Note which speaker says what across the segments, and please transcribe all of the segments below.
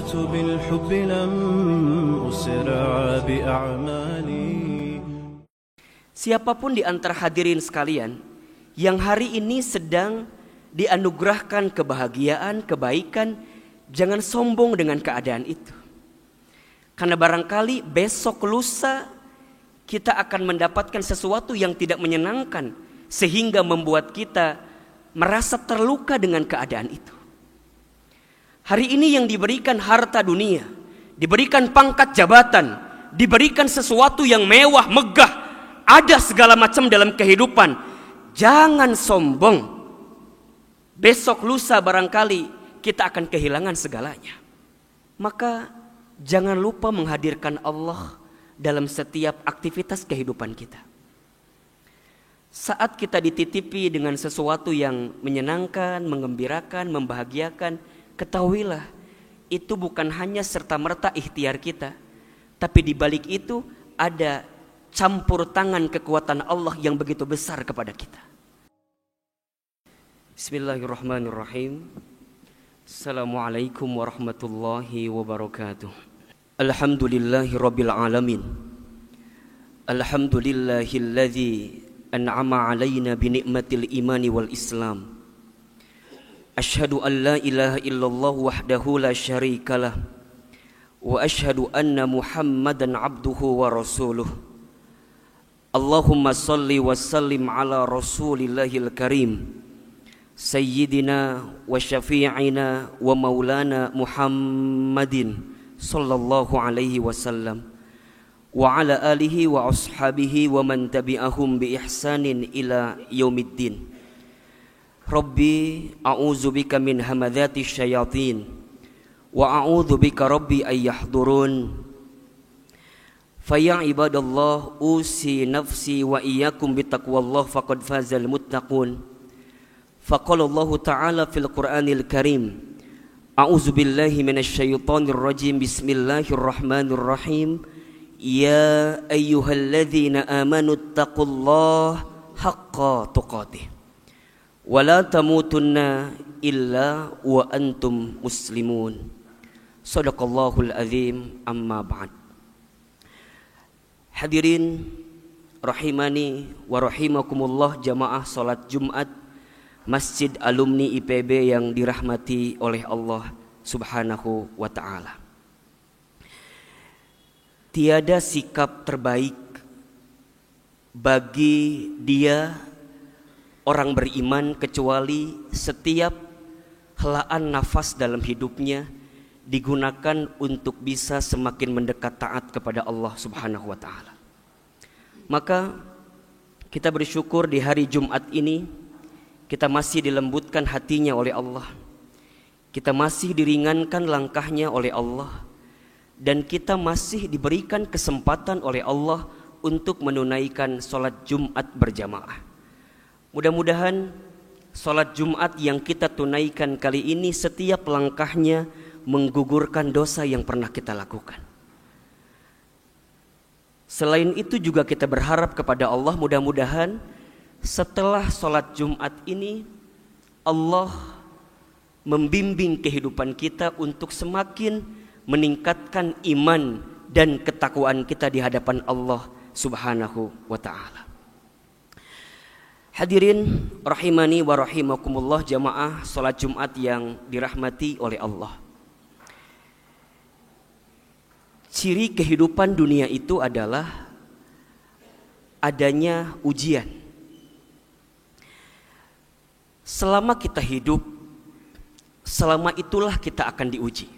Speaker 1: بدأت بالحب لم أسرع بأعمالي.
Speaker 2: Siapapun di antara hadirin sekalian yang hari ini sedang dianugerahkan kebahagiaan, kebaikan, jangan sombong dengan keadaan itu. Karena barangkali besok lusa kita akan mendapatkan sesuatu yang tidak menyenangkan sehingga membuat kita merasa terluka dengan keadaan itu. Hari ini yang diberikan harta dunia, diberikan pangkat jabatan, diberikan sesuatu yang mewah, megah, ada segala macam dalam kehidupan. Jangan sombong. Besok lusa barangkali kita akan kehilangan segalanya. Maka jangan lupa menghadirkan Allah dalam setiap aktivitas kehidupan kita. Saat kita dititipi dengan sesuatu yang menyenangkan, mengembirakan, membahagiakan, ketahuilah itu bukan hanya serta-merta ikhtiar kita, tapi di balik itu ada campur tangan kekuatan Allah yang begitu besar kepada kita. Bismillahirrahmanirrahim. Assalamualaikum warahmatullahi wabarakatuh. Alhamdulillahi rabbil alamin. Alhamdulillahilladzi an'ama alaina bi ni'matil imani wal islam. Asyhadu an la ilaha illallah wahdahu la syarikalah wa asyhadu anna Muhammadan abduhu wa rasuluh. Allahumma salli wa sallim ala rasulillahil karim sayyidina wa syafi'ina wa maulana Muhammadin sallallahu alaihi wasallam wa ala alihi wa ashabihi wa man tabi'ahum bi ihsanin ila yaumiddin. Rabbi a'udzu bika min hamadzati syayatin wa a'udzu bika rabbi ay yahdurun. Faya ibadallah usi nafsi wa iyyakum bitaqwallah faqad fazal muttaqun. Faqala Allah ta'ala fil Qur'anil Karim, a'udzu billahi minasyaitonir rajim, bismillahirrahmanirrahim. Ya ayyuhalladzina amanu taqullaha haqqa tuqatih wa la tamutunna illa wa antum muslimun. Shadaqallahul azim. Amma ba'd. Hadirin rahimani wa rahimakumullah, jamaah salat Jumat Masjid Alumni IPB yang dirahmati oleh Allah Subhanahu wa ta'ala. Tiada sikap terbaik bagi dia orang beriman kecuali setiap helaan nafas dalam hidupnya digunakan untuk bisa semakin mendekat taat kepada Allah Subhanahu wa ta'ala. Maka kita bersyukur di hari Jumat ini kita masih dilembutkan hatinya oleh Allah, kita masih diringankan langkahnya oleh Allah, dan kita masih diberikan kesempatan oleh Allah untuk menunaikan sholat Jumat berjamaah. Mudah-mudahan sholat Jumat yang kita tunaikan kali ini setiap langkahnya menggugurkan dosa yang pernah kita lakukan. Selain itu juga kita berharap kepada Allah, mudah-mudahan setelah sholat Jumat ini Allah membimbing kehidupan kita untuk semakin meningkatkan iman dan ketakwaan kita di hadapan Allah Subhanahu wa ta'ala. Hadirin rahimani wa rahimakumullah, jamaah sholat Jumat yang dirahmati oleh Allah. Ciri kehidupan dunia itu adalah adanya ujian. Selama kita hidup, selama itulah kita akan diuji.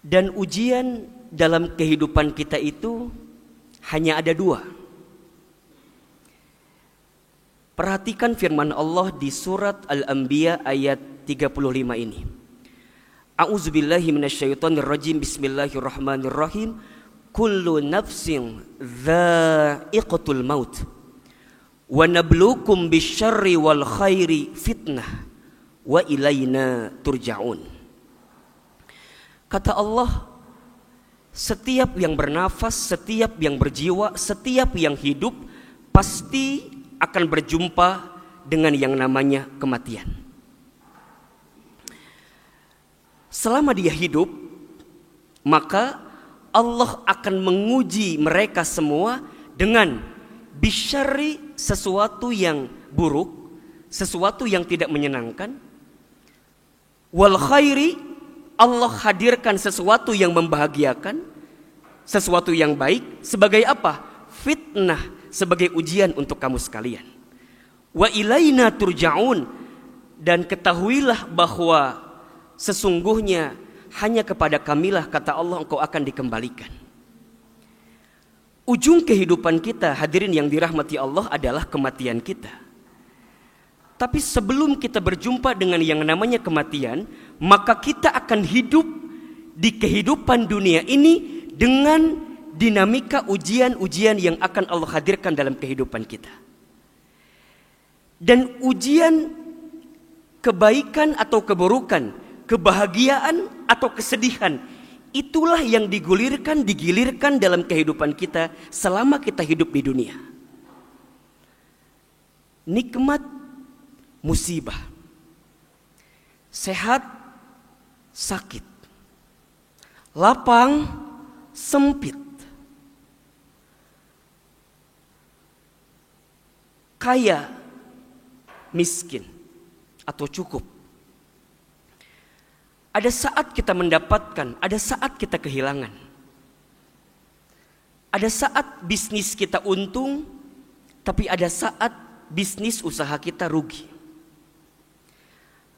Speaker 2: Dan ujian dalam kehidupan kita itu hanya ada dua. Perhatikan firman Allah di surat Al-Anbiya ayat 35 ini. A'udzubillahi minasyaitonir rajim. Bismillahirrahmanirrahim. Kullu nafsin dha'iqatul maut wa nabluukum bisyarri wal khairi fitnah wa ilaina turja'un. Kata Allah, setiap yang bernafas, setiap yang berjiwa, setiap yang hidup pasti akan berjumpa dengan yang namanya kematian. selama dia hidup, maka Allah akan menguji mereka semua dengan bisyarri, sesuatu yang buruk, sesuatu yang tidak menyenangkan, wal khairi, Allah hadirkan sesuatu yang membahagiakan, sesuatu yang baik, sebagai apa? Fitnah, sebagai ujian untuk kamu sekalian. Wa ilaina turja'un, dan ketahuilah bahwa sesungguhnya hanya kepada kamilah, kata Allah, engkau akan dikembalikan. Ujung kehidupan kita, hadirin yang dirahmati Allah, adalah kematian kita. Tapi sebelum kita berjumpa dengan yang namanya kematian, maka kita akan hidup di kehidupan dunia ini dengan dinamika ujian-ujian yang akan Allah hadirkan dalam kehidupan kita. Dan ujian kebaikan atau keburukan, kebahagiaan atau kesedihan, itulah yang digilirkan dalam kehidupan kita selama kita hidup di dunia. Nikmat, musibah, sehat, sakit, lapang, sempit, kaya, miskin, atau cukup. Ada saat kita mendapatkan, ada saat kita kehilangan. Ada saat bisnis kita untung, tapi ada saat bisnis usaha kita rugi.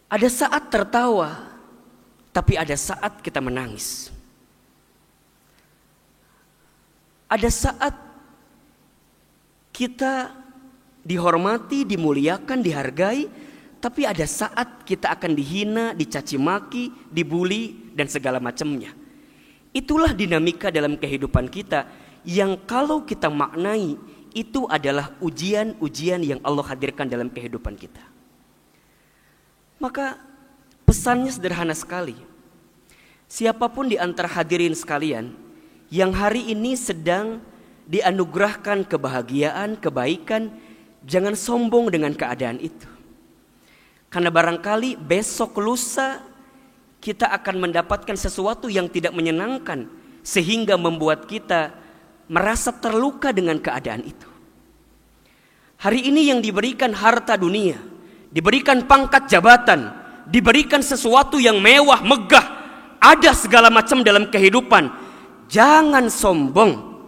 Speaker 2: Ada saat tertawa, tapi ada saat kita menangis. Ada saat kita dihormati, dimuliakan, dihargai, tapi ada saat kita akan dihina, dicaci maki, dibully, dan segala macamnya. Itulah dinamika dalam kehidupan kita yang kalau kita maknai, itu adalah ujian-ujian yang Allah hadirkan dalam kehidupan kita. Maka pesannya sederhana sekali. Siapapun di antara hadirin sekalian yang hari ini sedang dianugerahkan kebahagiaan, kebaikan, jangan sombong dengan keadaan itu. Karena barangkali besok lusa kita akan mendapatkan sesuatu yang tidak menyenangkan, sehingga membuat kita merasa terluka dengan keadaan itu. Hari ini yang diberikan harta dunia, diberikan pangkat jabatan, diberikan sesuatu yang mewah, megah, ada segala macam dalam kehidupan. Jangan sombong.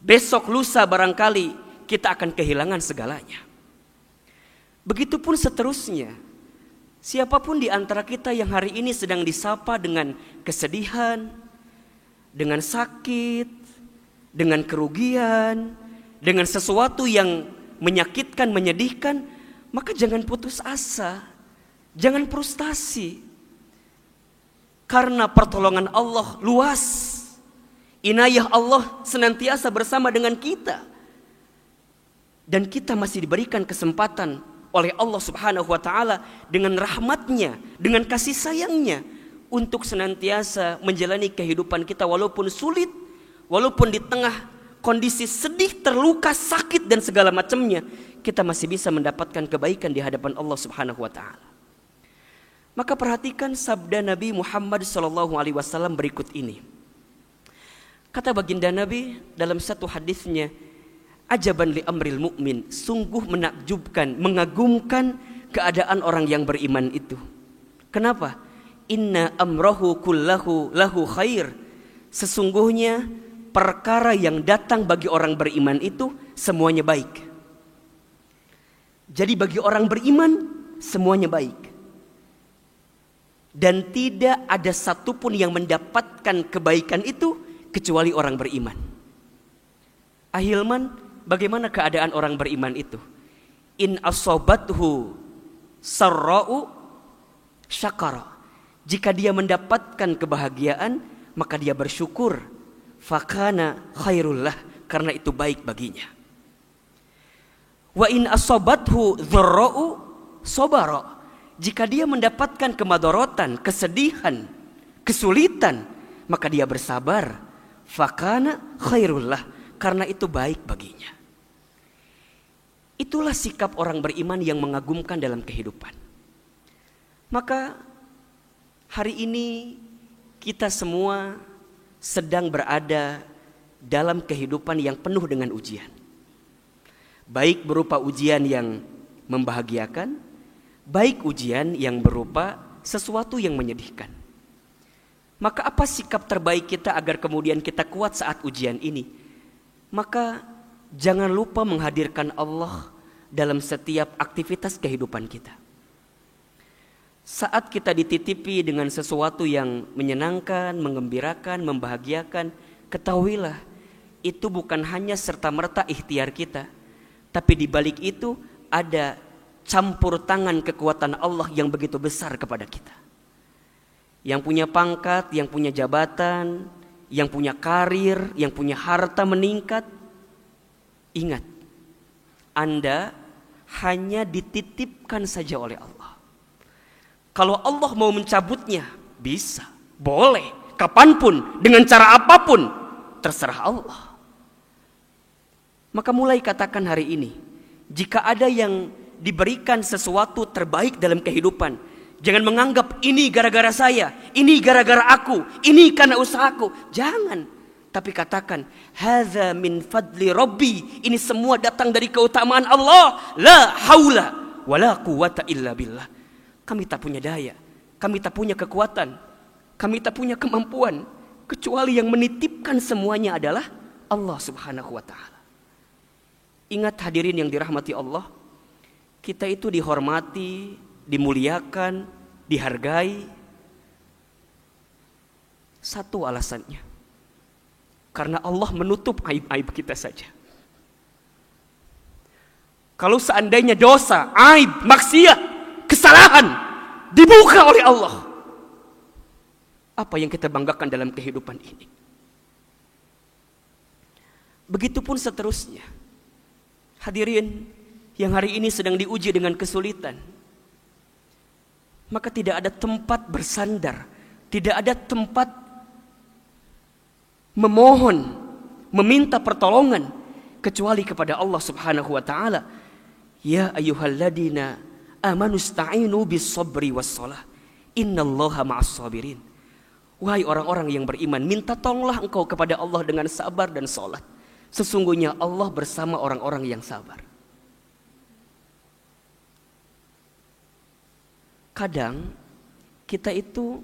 Speaker 2: Besok lusa barangkali kita akan kehilangan segalanya. Begitupun seterusnya. Siapapun di antara kita yang hari ini sedang disapa dengan kesedihan, dengan sakit, dengan kerugian, dengan sesuatu yang menyakitkan, menyedihkan, maka jangan putus asa, jangan frustasi. Karena pertolongan Allah luas. Inayah Allah senantiasa bersama dengan kita. Dan kita masih diberikan kesempatan oleh Allah Subhanahu wa ta'ala dengan rahmatnya, dengan kasih sayangnya, untuk senantiasa menjalani kehidupan kita walaupun sulit, walaupun di tengah kondisi sedih, terluka, sakit dan segala macamnya, kita masih bisa mendapatkan kebaikan di hadapan Allah Subhanahu wa ta'ala. Maka perhatikan sabda Nabi Muhammad SAW berikut ini. Kata baginda Nabi dalam satu hadisnya, ajaban li amril mu'min, sungguh menakjubkan, mengagumkan keadaan orang yang beriman itu. Kenapa? Inna amrahu kullahu lahu khair. Sesungguhnya perkara yang datang bagi orang beriman itu semuanya baik. Jadi bagi orang beriman semuanya baik. Dan tidak ada satupun yang mendapatkan kebaikan itu kecuali orang beriman. Ahilman, bagaimana keadaan orang beriman itu? In asobathu sarra'u syakara. Jika dia mendapatkan kebahagiaan, maka dia bersyukur. Fakana khairullah, karena itu baik baginya. Wa in asobathu dharra'u sobara. Jika dia mendapatkan kemadorotan, kesedihan, kesulitan, maka dia bersabar. Fakana khairullah, karena itu baik baginya. Itulah sikap orang beriman yang mengagumkan dalam kehidupan. Maka Hari ini kita semua sedang berada dalam kehidupan yang penuh dengan ujian. Baik berupa ujian yang membahagiakan, baik ujian yang berupa sesuatu yang menyedihkan. Maka apa sikap terbaik kita agar kemudian kita kuat saat ujian ini? Maka jangan lupa menghadirkan Allah dalam setiap aktivitas kehidupan kita. Saat kita dititipi dengan sesuatu yang menyenangkan, mengembirakan, membahagiakan, ketahuilah itu bukan hanya serta-merta ikhtiar kita, tapi di balik itu ada campur tangan kekuatan Allah yang begitu besar kepada kita. Yang punya pangkat, yang punya jabatan, yang punya karir, yang punya harta meningkat, ingat, Anda hanya dititipkan saja oleh Allah. Kalau Allah mau mencabutnya, bisa, boleh, kapanpun, dengan cara apapun, terserah Allah. Maka mulai katakan hari ini, jika ada yang diberikan sesuatu terbaik dalam kehidupan, jangan menganggap ini gara-gara saya, ini gara-gara aku, ini karena usahaku. Jangan, tapi katakan, hadza min fadli rabbi, ini semua datang dari keutamaan Allah. La haula wala quwata illa billah. Kami tak punya daya, kami tak punya kekuatan, kami tak punya kemampuan, kecuali yang menitipkan semuanya adalah Allah Subhanahu wa ta'ala. Ingat hadirin yang dirahmati Allah, kita itu dihormati, dimuliakan, dihargai. Satu alasannya, karena Allah menutup aib-aib kita saja. Kalau seandainya dosa, aib, maksiat, kesalahan dibuka oleh Allah, apa yang kita banggakan dalam kehidupan ini? Begitupun seterusnya. Hadirin yang hari ini sedang diuji dengan kesulitan, maka tidak ada tempat bersandar, tidak ada tempat memohon, meminta pertolongan kecuali kepada Allah Subhanahu wa ta'ala. Ya ayyuhalladzina amanu sta'inu bis-sabri was-shalah, innallaha ma'as-sabirin. Wahai orang-orang yang beriman, minta tolonglah engkau kepada Allah dengan sabar dan salat. Sesungguhnya Allah bersama orang-orang yang sabar. Kadang kita itu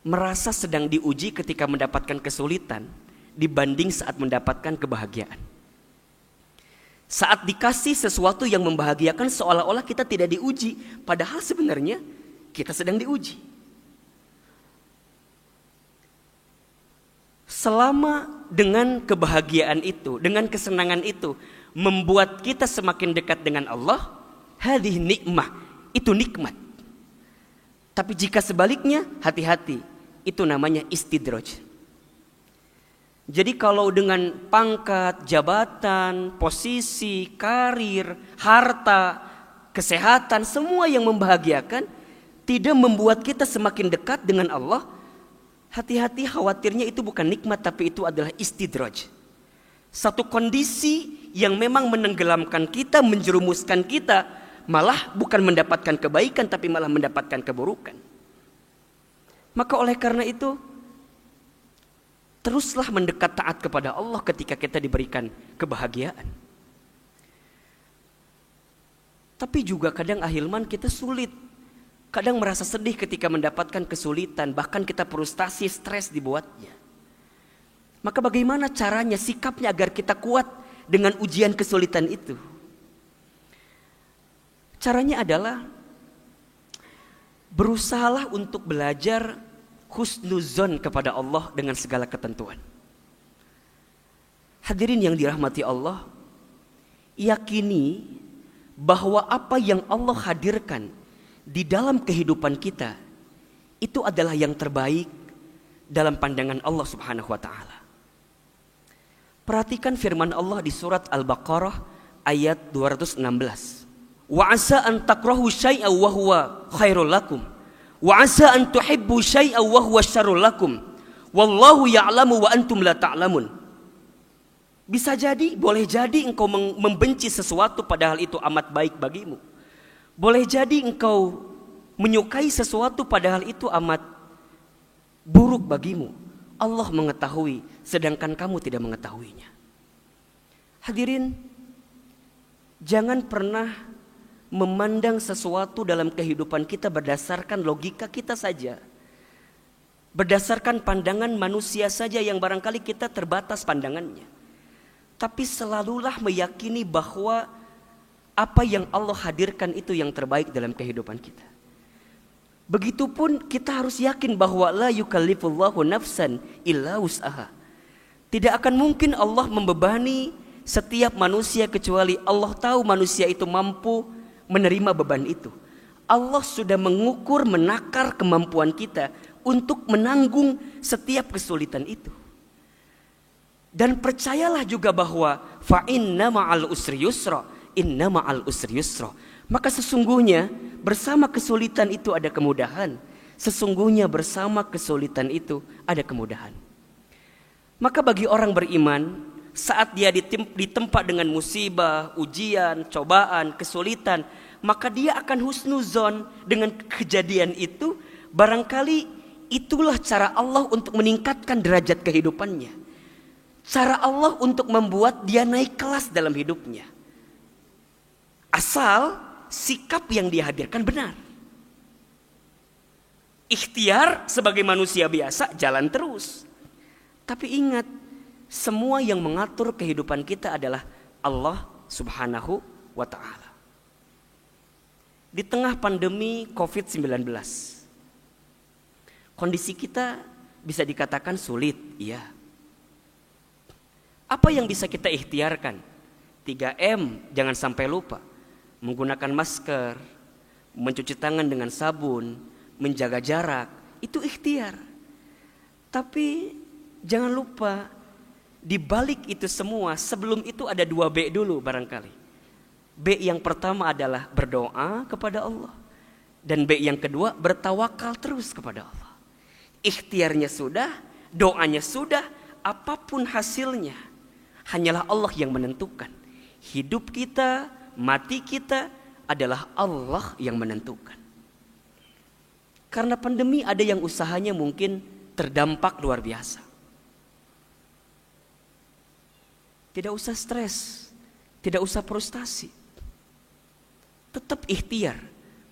Speaker 2: merasa sedang diuji ketika mendapatkan kesulitan dibanding saat mendapatkan kebahagiaan. Saat dikasih sesuatu yang membahagiakan, seolah-olah kita tidak diuji, padahal sebenarnya kita sedang diuji. Selama dengan kebahagiaan itu, dengan kesenangan itu membuat kita semakin dekat dengan Allah, hadhihi nikmah, itu nikmat. Tapi jika sebaliknya, hati-hati, itu namanya istidraj. Jadi kalau dengan pangkat, jabatan, posisi, karir, harta, kesehatan, semua yang membahagiakan tidak membuat kita semakin dekat dengan Allah, hati-hati, khawatirnya itu bukan nikmat, tapi itu adalah istidraj. Satu kondisi yang memang menenggelamkan kita, menjerumuskan kita, malah bukan mendapatkan kebaikan, tapi malah mendapatkan keburukan. Maka oleh karena itu, teruslah mendekat taat kepada Allah ketika kita diberikan kebahagiaan. Tapi juga kadang ahilman kita sulit. Kadang merasa sedih ketika mendapatkan kesulitan, bahkan kita frustasi, stres dibuatnya. Maka bagaimana caranya, sikapnya agar kita kuat dengan ujian kesulitan itu? Caranya adalah berusahalah untuk belajar husnuzon kepada Allah dengan segala ketentuan. Hadirin yang dirahmati Allah, yakini bahwa apa yang Allah hadirkan di dalam kehidupan kita itu adalah yang terbaik dalam pandangan Allah Subhanahu wa ta'ala. Perhatikan firman Allah di surat Al-Baqarah ayat 216. Wa asa an takrahu syai'an wa huwa khairul lakum wa asa an tuhibbu syai'an wa huwa syarrul lakum wallahu ya'lamu wa antum la ta'lamun. Bisa jadi, boleh jadi engkau membenci sesuatu padahal itu amat baik bagimu. Boleh jadi engkau menyukai sesuatu padahal itu amat buruk bagimu. Allah mengetahui sedangkan kamu tidak mengetahuinya. Hadirin, jangan pernah memandang sesuatu dalam kehidupan kita berdasarkan logika kita saja. Berdasarkan pandangan manusia saja yang barangkali kita terbatas pandangannya. Tapi selalulah meyakini bahwa apa yang Allah hadirkan itu yang terbaik dalam kehidupan kita. Begitupun kita harus yakin bahwa la yukallifullahu nafsan illa wus'aha. Tidak akan mungkin Allah membebani setiap manusia kecuali Allah tahu manusia itu mampu menerima beban itu. Allah sudah mengukur, menakar kemampuan kita untuk menanggung setiap kesulitan itu. Dan percayalah juga bahwa fa inna ma'al usri yusra, inna ma'al usri yusra. Maka sesungguhnya bersama kesulitan itu ada kemudahan. Sesungguhnya bersama kesulitan itu ada kemudahan. Maka bagi orang beriman, saat dia ditempa dengan musibah, ujian, cobaan, kesulitan, maka dia akan husnuzon dengan kejadian itu. Barangkali itulah cara Allah untuk meningkatkan derajat kehidupannya. Cara Allah untuk membuat dia naik kelas dalam hidupnya. Asal sikap yang dia hadirkan benar. Ikhtiar sebagai manusia biasa jalan terus. Tapi ingat, semua yang mengatur kehidupan kita adalah Allah Subhanahu wa ta'ala. Di tengah pandemi COVID-19, kondisi kita bisa dikatakan sulit, iya. Apa yang bisa kita ikhtiarkan? 3M, jangan sampai lupa. Menggunakan masker, mencuci tangan dengan sabun, menjaga jarak, itu ikhtiar. Tapi jangan lupa, di balik itu semua, sebelum itu ada 2B dulu barangkali. B yang pertama adalah berdoa kepada Allah. Dan B yang kedua, bertawakal terus kepada Allah. Ikhtiarnya sudah, doanya sudah, apapun hasilnya, hanyalah Allah yang menentukan. Hidup kita, mati kita adalah Allah yang menentukan. Karena pandemi ada yang usahanya mungkin terdampak luar biasa. Tidak usah stres, tidak usah frustasi. Tetap ikhtiar,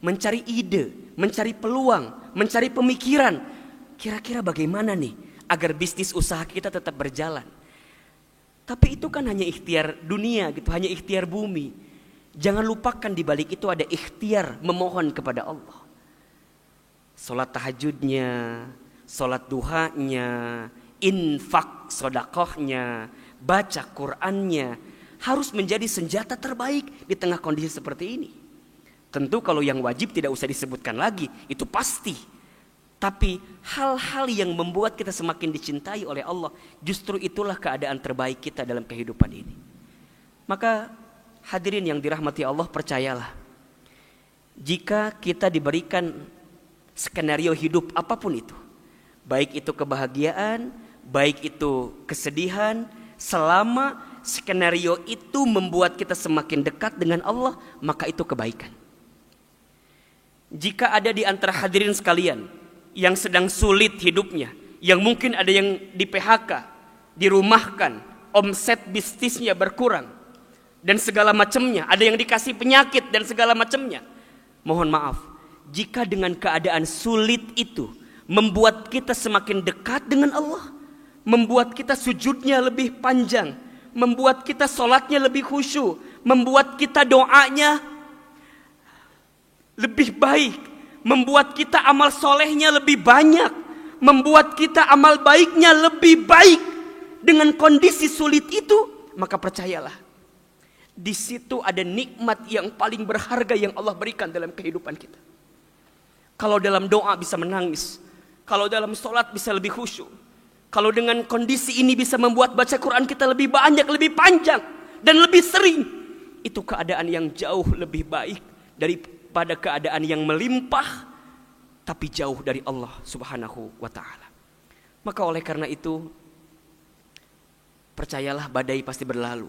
Speaker 2: mencari ide, mencari peluang, mencari pemikiran. Kira-kira bagaimana nih agar bisnis usaha kita tetap berjalan. Tapi itu kan hanya ikhtiar dunia gitu, hanya ikhtiar bumi. Jangan lupakan di balik itu ada ikhtiar memohon kepada Allah. Salat tahajudnya, salat duhanya, infak sedekahnya, baca Qur'annya harus menjadi senjata terbaik di tengah kondisi seperti ini. Tentu kalau yang wajib tidak usah disebutkan lagi, itu pasti. Tapi hal-hal yang membuat kita semakin dicintai oleh Allah, justru itulah keadaan terbaik kita dalam kehidupan ini. Maka hadirin yang dirahmati Allah, percayalah, jika kita diberikan skenario hidup apapun itu, baik itu kebahagiaan, baik itu kesedihan, selama skenario itu membuat kita semakin dekat dengan Allah, maka itu kebaikan. Jika ada di antara hadirin sekalian yang sedang sulit hidupnya, yang mungkin ada yang di PHK, dirumahkan, omset bisnisnya berkurang, dan segala macamnya, ada yang dikasih penyakit dan segala macamnya, mohon maaf, jika dengan keadaan sulit itu membuat kita semakin dekat dengan Allah, membuat kita sujudnya lebih panjang, membuat kita sholatnya lebih khusyuk, membuat kita doanya lebih baik, membuat kita amal solehnya lebih banyak, membuat kita amal baiknya lebih baik dengan kondisi sulit itu, maka percayalah, di situ ada nikmat yang paling berharga yang Allah berikan dalam kehidupan kita. Kalau dalam doa bisa menangis, kalau dalam sholat bisa lebih khusyuk, kalau dengan kondisi ini bisa membuat baca Quran kita lebih banyak, lebih panjang, dan lebih sering, itu keadaan yang jauh lebih baik daripada keadaan yang melimpah tapi jauh dari Allah Subhanahu wa ta'ala. Maka oleh karena itu, percayalah badai pasti berlalu,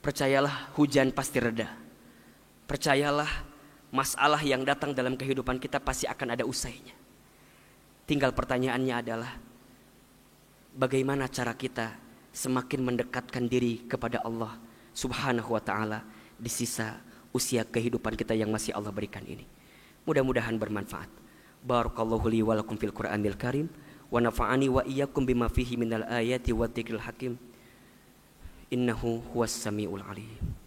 Speaker 2: percayalah hujan pasti reda, percayalah masalah yang datang dalam kehidupan kita pasti akan ada usainya. Tinggal pertanyaannya adalah bagaimana cara kita semakin mendekatkan diri kepada Allah Subhanahu wa ta'ala di sisa usia kehidupan kita yang masih Allah berikan ini. Mudah-mudahan bermanfaat. Barakallahu li wa lakum fil Qur'anil Karim wa nafa'ani wa iyyakum bima fihi minal ayati wa dzikril hakim. Innahu huwas samiul alim.